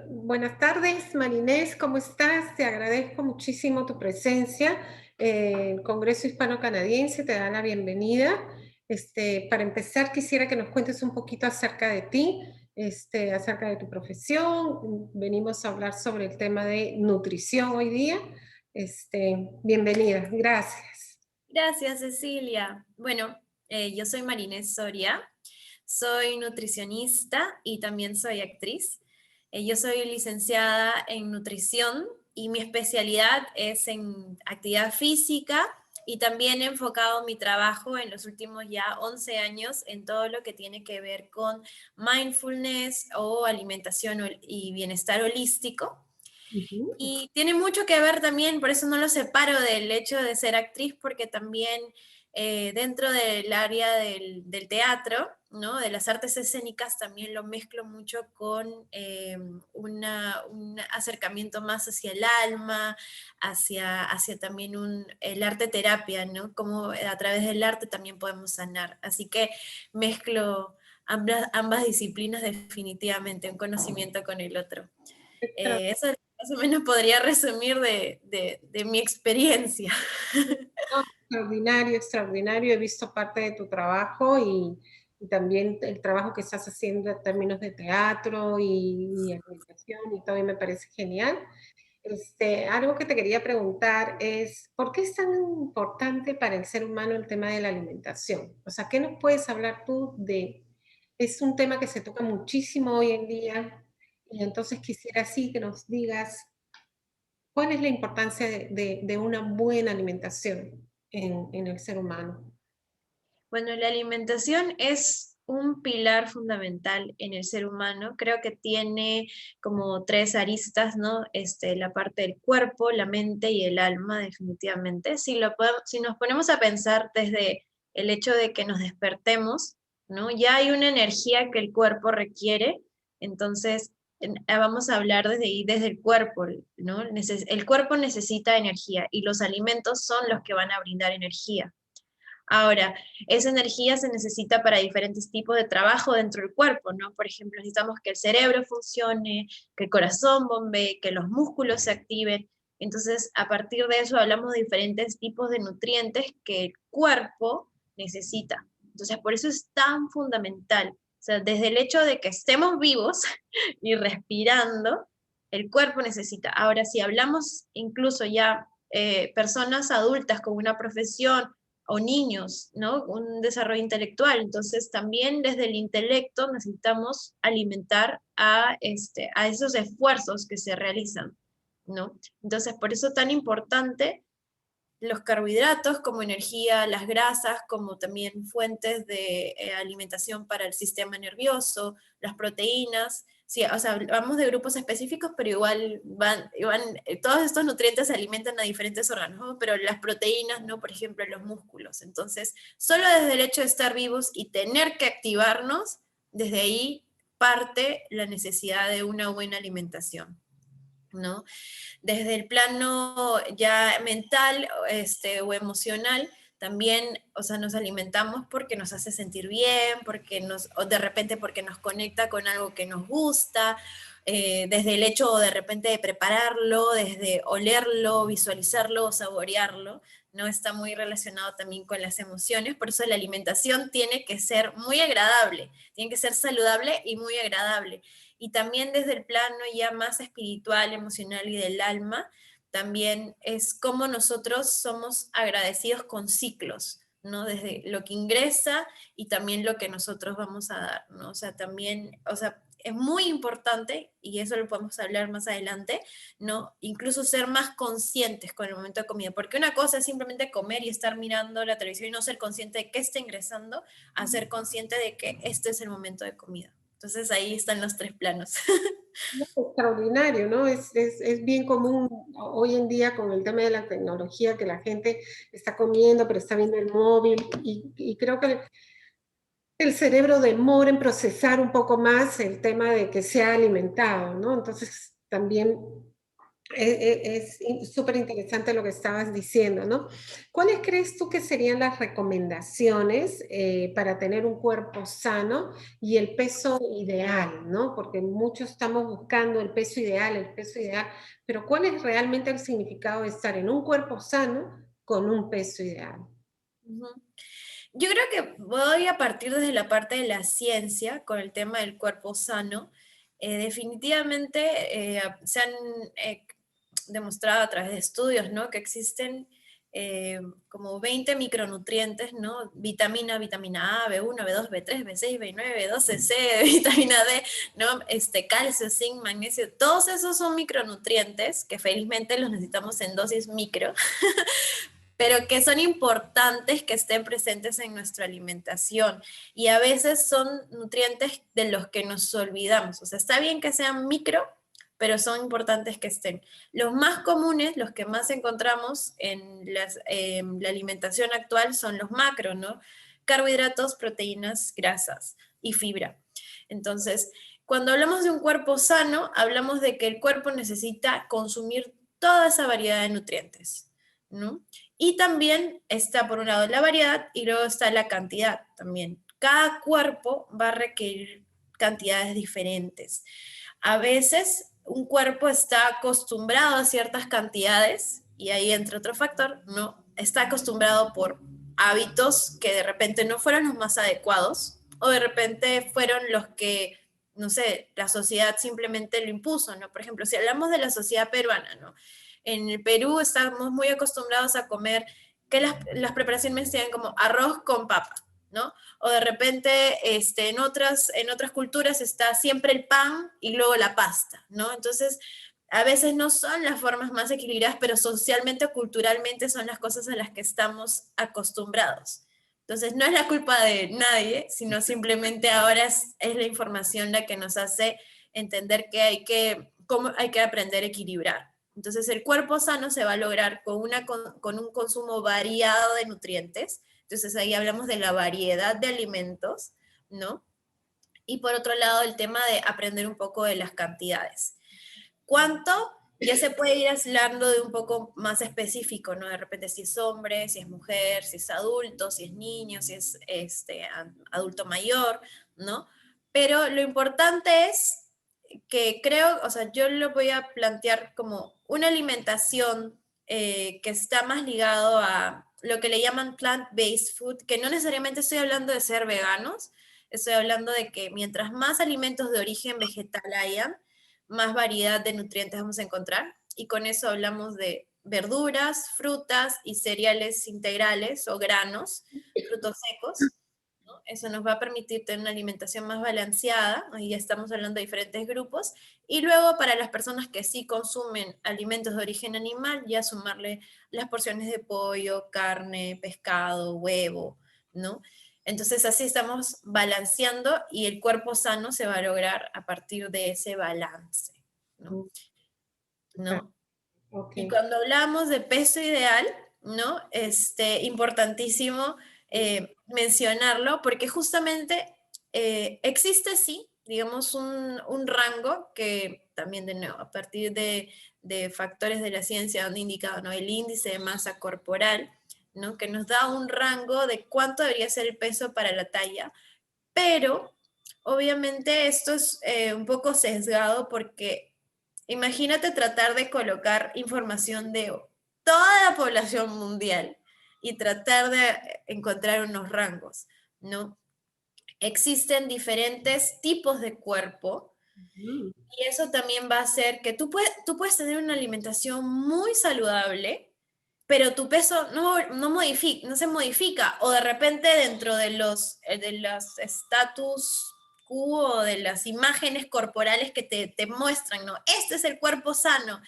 Buenas tardes, Marinés, ¿cómo estás? Te agradezco muchísimo tu presencia. El Congreso Hispano-Canadiense te da la bienvenida. Para empezar, quisiera que nos cuentes un poquito acerca de ti, acerca de tu profesión. Venimos a hablar sobre el tema de nutrición hoy día. Bienvenida, gracias. Gracias, Cecilia. Bueno, yo soy Marinés Soria, soy nutricionista y también soy actriz. Yo soy licenciada en nutrición y mi especialidad es en actividad física y también he enfocado mi trabajo en los últimos ya 11 años en todo lo que tiene que ver con mindfulness o alimentación y bienestar holístico. Ujú. Y tiene mucho que ver también, por eso no lo separo del hecho de ser actriz, porque también dentro del área del teatro, ¿no? De las artes escénicas, también lo mezclo mucho con un acercamiento más hacia el alma, hacia también el arte terapia, ¿no? Como a través del arte también podemos sanar. Así que mezclo ambas disciplinas definitivamente, un conocimiento con el otro. Eso más o menos podría resumir de mi experiencia. No, extraordinario, extraordinario. He visto parte de tu trabajo y también el trabajo que estás haciendo en términos de teatro y alimentación y todo, y me parece genial. Algo que te quería preguntar es, ¿por qué es tan importante para el ser humano el tema de la alimentación? O sea, ¿qué nos puedes hablar tú de? Es un tema que se toca muchísimo hoy en día y entonces quisiera así que nos digas ¿cuál es la importancia de una buena alimentación en el ser humano? Bueno, la alimentación es un pilar fundamental en el ser humano. Creo que tiene como tres aristas, ¿no? La parte del cuerpo, la mente y el alma, definitivamente. Si nos ponemos a pensar desde el hecho de que nos despertemos, ¿no? Ya hay una energía que el cuerpo requiere, entonces vamos a hablar desde ahí, desde el cuerpo, ¿no? El cuerpo necesita energía y los alimentos son los que van a brindar energía. Ahora, esa energía se necesita para diferentes tipos de trabajo dentro del cuerpo, ¿no? Por ejemplo, necesitamos que el cerebro funcione, que el corazón bombee, que los músculos se activen. Entonces, a partir de eso hablamos de diferentes tipos de nutrientes que el cuerpo necesita. Entonces, por eso es tan fundamental. O sea, desde el hecho de que estemos vivos y respirando, el cuerpo necesita. Ahora, si hablamos incluso ya personas adultas con una profesión, o niños, ¿no? Un desarrollo intelectual. Entonces, también desde el intelecto necesitamos alimentar a esos esfuerzos que se realizan, ¿no? Entonces, por eso tan importante los carbohidratos como energía, las grasas como también fuentes de alimentación para el sistema nervioso, las proteínas, sí, o sea, hablamos de grupos específicos, pero todos estos nutrientes se alimentan a diferentes órganos, ¿no? Pero las proteínas, ¿no? Por ejemplo, los músculos. Entonces, solo desde el hecho de estar vivos y tener que activarnos, desde ahí parte la necesidad de una buena alimentación, ¿no? Desde el plano ya mental o emocional, también, o sea, nos alimentamos porque nos hace sentir bien, o de repente porque nos conecta con algo que nos gusta, desde el hecho de repente de prepararlo, desde olerlo, visualizarlo o saborearlo, ¿no? Está muy relacionado también con las emociones, por eso la alimentación tiene que ser muy agradable, tiene que ser saludable y muy agradable. Y también desde el plano ya más espiritual, emocional y del alma, también es cómo nosotros somos agradecidos con ciclos, ¿no? Desde lo que ingresa y también lo que nosotros vamos a dar, ¿no? O sea, también, o sea, es muy importante, y eso lo podemos hablar más adelante, ¿no? Incluso ser más conscientes con el momento de comida, porque una cosa es simplemente comer y estar mirando la televisión y no ser consciente de qué está ingresando, a ser consciente de que este es el momento de comida. Entonces ahí están los tres planos. No, extraordinario, ¿no? Es bien común hoy en día con el tema de la tecnología que la gente está comiendo, pero está viendo el móvil y creo que el cerebro demora en procesar un poco más el tema de que se ha alimentado, ¿no? Entonces también Es súper interesante lo que estabas diciendo, ¿no? ¿Cuáles crees tú que serían las recomendaciones para tener un cuerpo sano y el peso ideal, ¿no? Porque muchos estamos buscando el peso ideal, pero ¿cuál es realmente el significado de estar en un cuerpo sano con un peso ideal? Ujú. Yo creo que voy a partir desde la parte de la ciencia con el tema del cuerpo sano. Definitivamente se han eh, demostrado a través de estudios, ¿no? Que existen como 20 micronutrientes, ¿no? Vitamina A, B1, B2, B3, B6, B9, B12, C, vitamina D, ¿no? Calcio, zinc, magnesio, todos esos son micronutrientes que felizmente los necesitamos en dosis micro, pero que son importantes que estén presentes en nuestra alimentación. Y a veces son nutrientes de los que nos olvidamos. O sea, está bien que sean micro, pero son importantes que estén. Los más comunes, los que más encontramos en la alimentación actual son los macro, ¿no? Carbohidratos, proteínas, grasas y fibra. Entonces, cuando hablamos de un cuerpo sano, hablamos de que el cuerpo necesita consumir toda esa variedad de nutrientes, ¿no? Y también está por un lado la variedad y luego está la cantidad también. Cada cuerpo va a requerir cantidades diferentes. A veces un cuerpo está acostumbrado a ciertas cantidades y ahí entra otro factor, ¿no? Está acostumbrado por hábitos que de repente no fueron los más adecuados o de repente fueron los que, no sé, la sociedad simplemente lo impuso, ¿no? Por ejemplo, si hablamos de la sociedad peruana, ¿no? En el Perú estamos muy acostumbrados a comer que las preparaciones sean como arroz con papa, ¿no? O de repente en otras culturas está siempre el pan y luego la pasta, ¿no? Entonces, a veces no son las formas más equilibradas, pero socialmente o culturalmente son las cosas a las que estamos acostumbrados. Entonces, no es la culpa de nadie, sino simplemente ahora es la información la que nos hace entender cómo hay que aprender a equilibrar. Entonces, el cuerpo sano se va a lograr con un consumo variado de nutrientes. Entonces, ahí hablamos de la variedad de alimentos, ¿no? Y por otro lado, el tema de aprender un poco de las cantidades. ¿Cuánto? Ya se puede ir hablando de un poco más específico, ¿no? De repente si es hombre, si es mujer, si es adulto, si es niño, si es adulto mayor, ¿no? Pero lo importante es que creo, o sea, yo lo voy a plantear como una alimentación que está más ligado a lo que le llaman plant-based food, que no necesariamente estoy hablando de ser veganos, estoy hablando de que mientras más alimentos de origen vegetal hayan, más variedad de nutrientes vamos a encontrar. Y con eso hablamos de verduras, frutas y cereales integrales o granos, frutos secos, ¿no? Eso nos va a permitir tener una alimentación más balanceada, ahí ya estamos hablando de diferentes grupos, y luego para las personas que sí consumen alimentos de origen animal, ya sumarle las porciones de pollo, carne, pescado, huevo, ¿no? Entonces así estamos balanceando y el cuerpo sano se va a lograr a partir de ese balance, ¿no? ¿No? Ok. Y cuando hablamos de peso ideal, ¿no? Importantísimo mencionarlo porque justamente existe, sí, digamos, un rango que también, de nuevo, a partir de factores de la ciencia han indicado, ¿no? El índice de masa corporal, ¿no? Que nos da un rango de cuánto debería ser el peso para la talla, pero obviamente esto es un poco sesgado porque imagínate tratar de colocar información de toda la población mundial y tratar de encontrar unos rangos, ¿no? Existen diferentes tipos de cuerpo Mm. y eso también va a hacer que tú puedes tener una alimentación muy saludable, pero tu peso no se modifica, o de repente dentro de los estatus quo, de las imágenes corporales que te muestran, ¿no? Este es el cuerpo sano,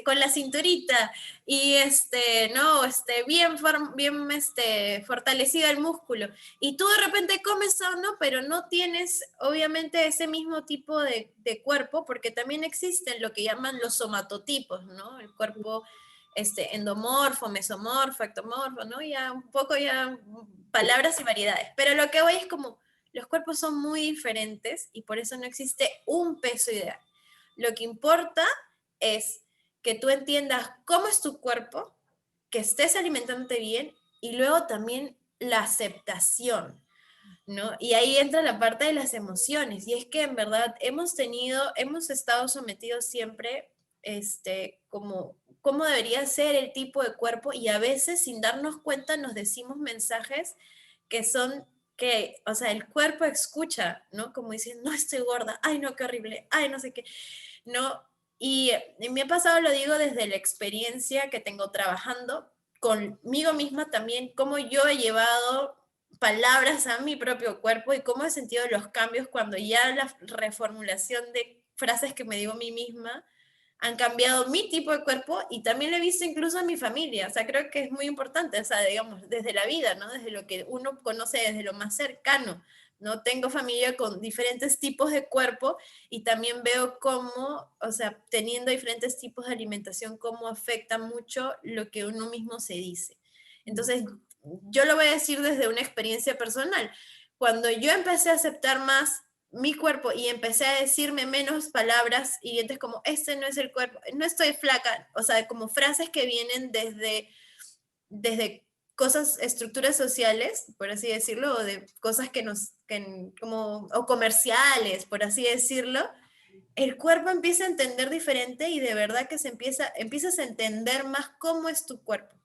con la cinturita, y no, bien fortalecido el músculo, y tú de repente comes sano, pero no tienes obviamente ese mismo tipo de cuerpo, porque también existen lo que llaman los somatotipos, ¿no? El cuerpo endomorfo, mesomorfo, ectomorfo, ¿no? Ya un poco ya palabras y variedades. Pero lo que voy es como los cuerpos son muy diferentes y por eso no existe un peso ideal. Lo que importa es que tú entiendas cómo es tu cuerpo, que estés alimentándote bien y luego también la aceptación, ¿no? Y ahí entra la parte de las emociones, y es que en verdad hemos estado sometidos siempre, como cómo debería ser el tipo de cuerpo, y a veces sin darnos cuenta nos decimos mensajes que son que, o sea, el cuerpo escucha, ¿no? Como dicen, no estoy gorda, ay, no, qué horrible, ay, no sé qué, ¿no? Y me ha pasado, lo digo desde la experiencia que tengo trabajando conmigo misma también, cómo yo he llevado palabras a mi propio cuerpo y cómo he sentido los cambios cuando ya la reformulación de frases que me digo a mí misma han cambiado mi tipo de cuerpo, y también lo he visto incluso en mi familia. O sea, creo que es muy importante, o sea, digamos, desde la vida, ¿no? Desde lo que uno conoce, desde lo más cercano, ¿no? Tengo familia con diferentes tipos de cuerpo y también veo cómo, o sea, teniendo diferentes tipos de alimentación, cómo afecta mucho lo que uno mismo se dice. Entonces, yo lo voy a decir desde una experiencia personal. Cuando yo empecé a aceptar más mi cuerpo y empecé a decirme menos palabras y dientes como, este no es el cuerpo, no estoy flaca, o sea, como frases que vienen desde cosas, estructuras sociales, por así decirlo, o de cosas como, o comerciales, por así decirlo, el cuerpo empieza a entender diferente y de verdad que empiezas a entender más cómo es tu cuerpo.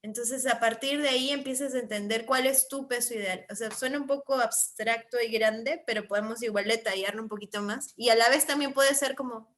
Entonces, a partir de ahí empiezas a entender cuál es tu peso ideal. O sea, suena un poco abstracto y grande, pero podemos igual detallarlo un poquito más. Y a la vez también puede ser como,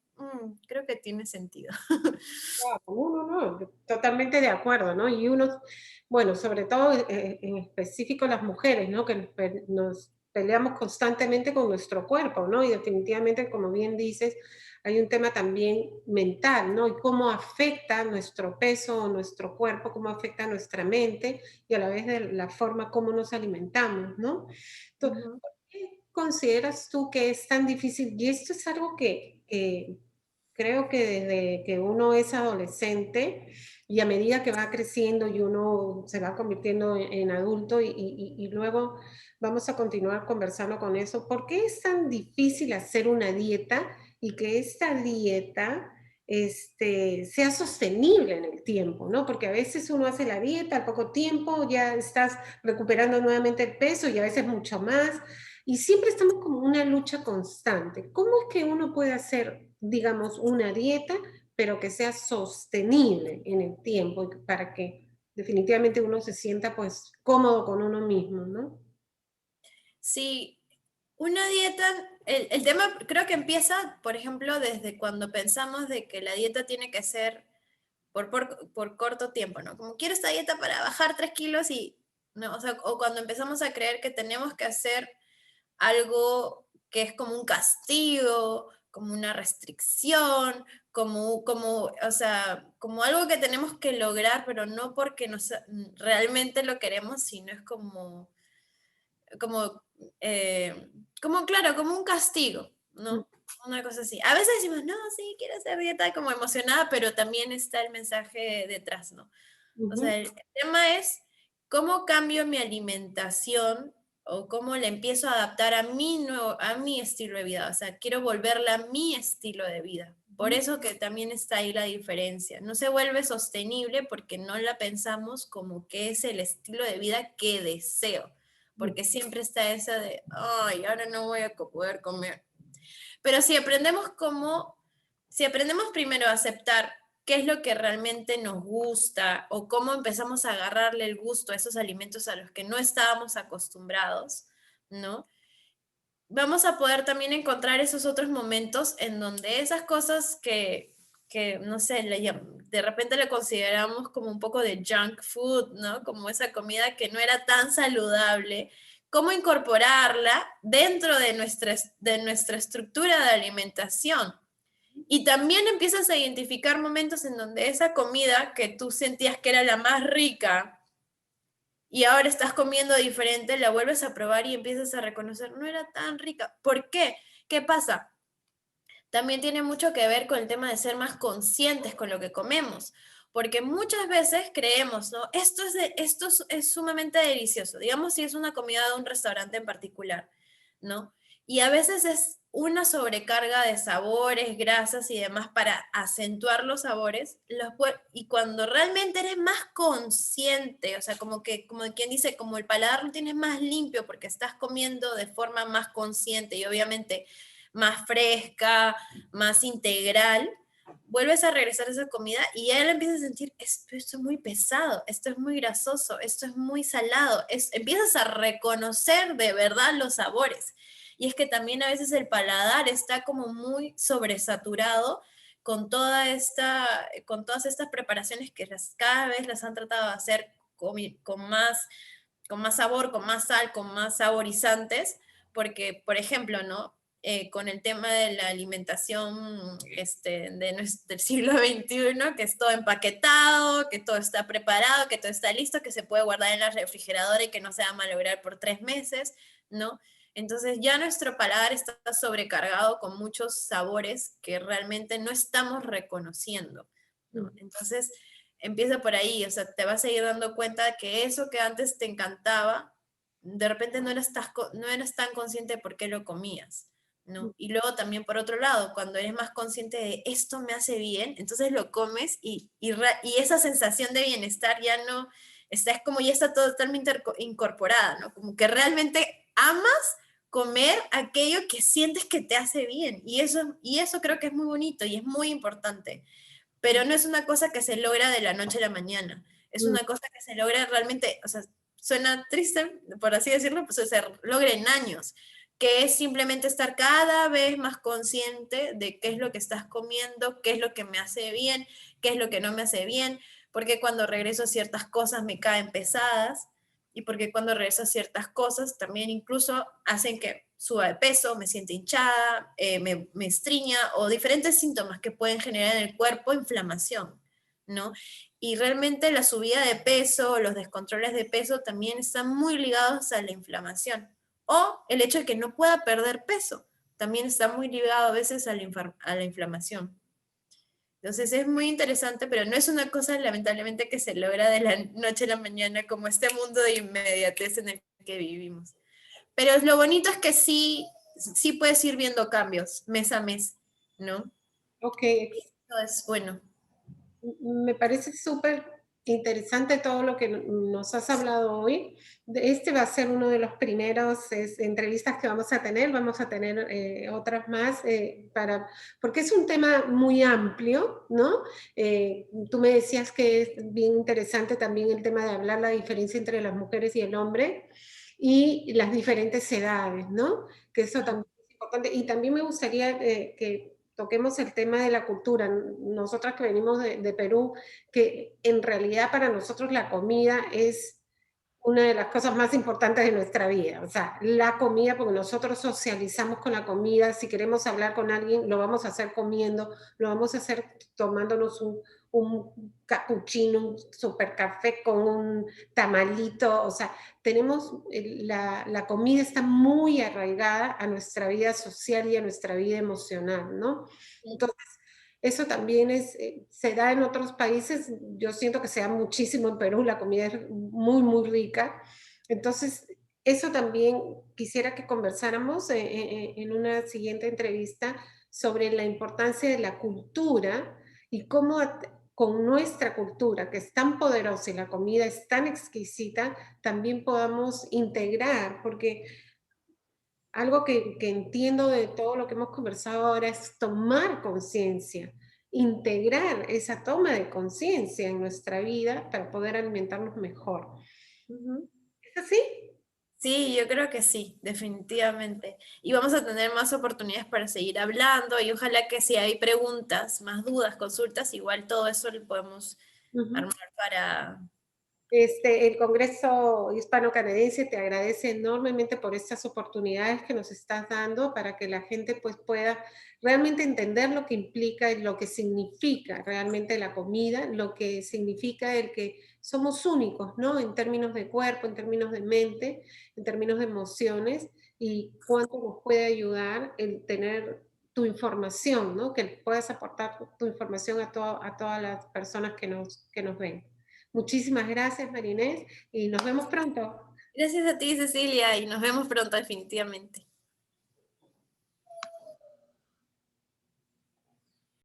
creo que tiene sentido. Claro, no, totalmente de acuerdo, ¿no? Y uno, bueno, sobre todo en específico las mujeres, ¿no? Que nos peleamos constantemente con nuestro cuerpo, ¿no? Y definitivamente, como bien dices, hay un tema también mental, ¿no? Y cómo afecta nuestro peso o nuestro cuerpo, cómo afecta nuestra mente y a la vez de la forma como nos alimentamos, ¿no? Entonces, Ujú. ¿por qué consideras tú que es tan difícil? Y esto es algo que creo que desde que uno es adolescente y a medida que va creciendo y uno se va convirtiendo en adulto y luego vamos a continuar conversando con eso, ¿por qué es tan difícil hacer una dieta y que esta dieta sea sostenible en el tiempo, ¿no? Porque a veces uno hace la dieta, al poco tiempo ya estás recuperando nuevamente el peso y a veces mucho más. Y siempre estamos como en una lucha constante. ¿Cómo es que uno puede hacer, digamos, una dieta, pero que sea sostenible en el tiempo para que definitivamente uno se sienta pues cómodo con uno mismo, ¿no? Sí, una dieta, el tema creo que empieza, por ejemplo, desde cuando pensamos de que la dieta tiene que ser por corto tiempo, ¿no? Como quiero esta dieta para bajar 3 kilos y, ¿no? O sea, o cuando empezamos a creer que tenemos que hacer algo que es como un castigo, como una restricción, o sea, como algo que tenemos que lograr, pero no porque realmente lo queremos, sino es como, claro, como un castigo, ¿no? Una cosa así. A veces decimos, no, sí, quiero hacer dieta, como emocionada, pero también está el mensaje detrás, ¿no? O sea, Ujú. el tema es cómo cambio mi alimentación o cómo la empiezo a adaptar a mi estilo de vida. O sea, quiero volverla a mi estilo de vida. Por eso que también está ahí la diferencia. No se vuelve sostenible porque no la pensamos como que es el estilo de vida que deseo. Porque siempre está esa de, ay, ahora no voy a poder comer. Pero si aprendemos primero a aceptar qué es lo que realmente nos gusta o cómo empezamos a agarrarle el gusto a esos alimentos a los que no estábamos acostumbrados, ¿no? Vamos a poder también encontrar esos otros momentos en donde esas cosas que no sé, de repente le consideramos como un poco de junk food, ¿no? Como esa comida que no era tan saludable, cómo incorporarla dentro de nuestra estructura de alimentación. Y también empiezas a identificar momentos en donde esa comida que tú sentías que era la más rica y ahora estás comiendo diferente, la vuelves a probar y empiezas a reconocer, no era tan rica. ¿Por qué? ¿Qué pasa? También tiene mucho que ver con el tema de ser más conscientes con lo que comemos, porque muchas veces creemos, ¿no? Esto es sumamente delicioso, digamos si es una comida de un restaurante en particular, ¿no? Y a veces una sobrecarga de sabores, grasas y demás para acentuar los sabores, y cuando realmente eres más consciente, o sea, como quien dice, como el paladar lo tienes más limpio porque estás comiendo de forma más consciente y obviamente más fresca, más integral, vuelves a regresar a esa comida y ya la empiezas a sentir, esto es muy pesado, esto es muy grasoso, esto es muy salado, empiezas a reconocer de verdad los sabores. Y es que también a veces el paladar está como muy sobresaturado con todas estas preparaciones que cada vez las han tratado de hacer con más sabor, con más sal, con más saborizantes, porque, por ejemplo, ¿no? Con el tema de la alimentación del siglo XXI, que es todo empaquetado, que todo está preparado, que todo está listo, que se puede guardar en la refrigeradora y que no se va a malograr por 3 meses, ¿no? Entonces ya nuestro paladar está sobrecargado con muchos sabores que realmente no estamos reconociendo, ¿no? Entonces empieza por ahí, o sea, te vas a ir dando cuenta que eso que antes te encantaba, de repente no eras tan consciente de por qué lo comías, ¿no? Y luego también por otro lado, cuando eres más consciente de esto me hace bien, entonces lo comes y esa sensación de bienestar ya no, es como ya está totalmente incorporada, ¿no? Como que realmente amas comer aquello que sientes que te hace bien. Y eso creo que es muy bonito y es muy importante. Pero no es una cosa que se logra de la noche a la mañana. Es Mm. una cosa que se logra realmente, o sea, suena triste, por así decirlo, pues se logra en años, que es simplemente estar cada vez más consciente de qué es lo que estás comiendo, qué es lo que me hace bien, qué es lo que no me hace bien, porque cuando regreso a ciertas cosas me caen pesadas, y porque cuando regreso a ciertas cosas también incluso hacen que suba de peso, me siente hinchada, me estriña o diferentes síntomas que pueden generar en el cuerpo inflamación, ¿no? Y realmente la subida de peso, los descontroles de peso también están muy ligados a la inflamación. O el hecho de que no pueda perder peso también está muy ligado a veces a la inflamación. Entonces es muy interesante, pero no es una cosa lamentablemente que se logra de la noche a la mañana como este mundo de inmediatez en el que vivimos. Pero lo bonito es que sí puedes ir viendo cambios mes a mes, ¿no? Ok, Eso es bueno. me parece súper interesante todo lo que nos has hablado hoy. Este va a ser uno de los primeros entrevistas que vamos a tener otras más, porque es un tema muy amplio, ¿no? Tú me decías que es bien interesante también el tema de hablar la diferencia entre las mujeres y el hombre y las diferentes edades, ¿no? Que eso también es importante. Y también me gustaría que toquemos el tema de la cultura. Nosotras que venimos de Perú, que en realidad para nosotros la comida es una de las cosas más importantes de nuestra vida. O sea, la comida, porque nosotros socializamos con la comida, si queremos hablar con alguien, lo vamos a hacer comiendo, lo vamos a hacer tomándonos un cappuccino, un super café con un tamalito. O sea, tenemos, la comida está muy arraigada a nuestra vida social y a nuestra vida emocional, ¿no? Entonces, eso también se da en otros países, yo siento que se da muchísimo en Perú, la comida es muy, muy rica. Entonces, eso también quisiera que conversáramos en una siguiente entrevista sobre la importancia de la cultura y cómo con nuestra cultura, que es tan poderosa y la comida es tan exquisita, también podamos integrar, porque algo que entiendo de todo lo que hemos conversado ahora es tomar conciencia, integrar esa toma de conciencia en nuestra vida para poder alimentarnos mejor. Ujú. ¿Es así? Sí, yo creo que sí, definitivamente. Y vamos a tener más oportunidades para seguir hablando y ojalá que si hay preguntas, más dudas, consultas, igual todo eso lo podemos Ujú. armar para... El Congreso Hispano-Canadiense te agradece enormemente por estas oportunidades que nos estás dando para que la gente pues pueda realmente entender lo que implica y lo que significa realmente la comida, lo que significa el que somos únicos, ¿no? En términos de cuerpo, en términos de mente, en términos de emociones y cuánto nos puede ayudar el tener tu información, ¿no? Que puedas aportar tu información a todas las personas que nos ven. Muchísimas gracias, Marinés, y nos vemos pronto. Gracias a ti, Cecilia, y nos vemos pronto, definitivamente.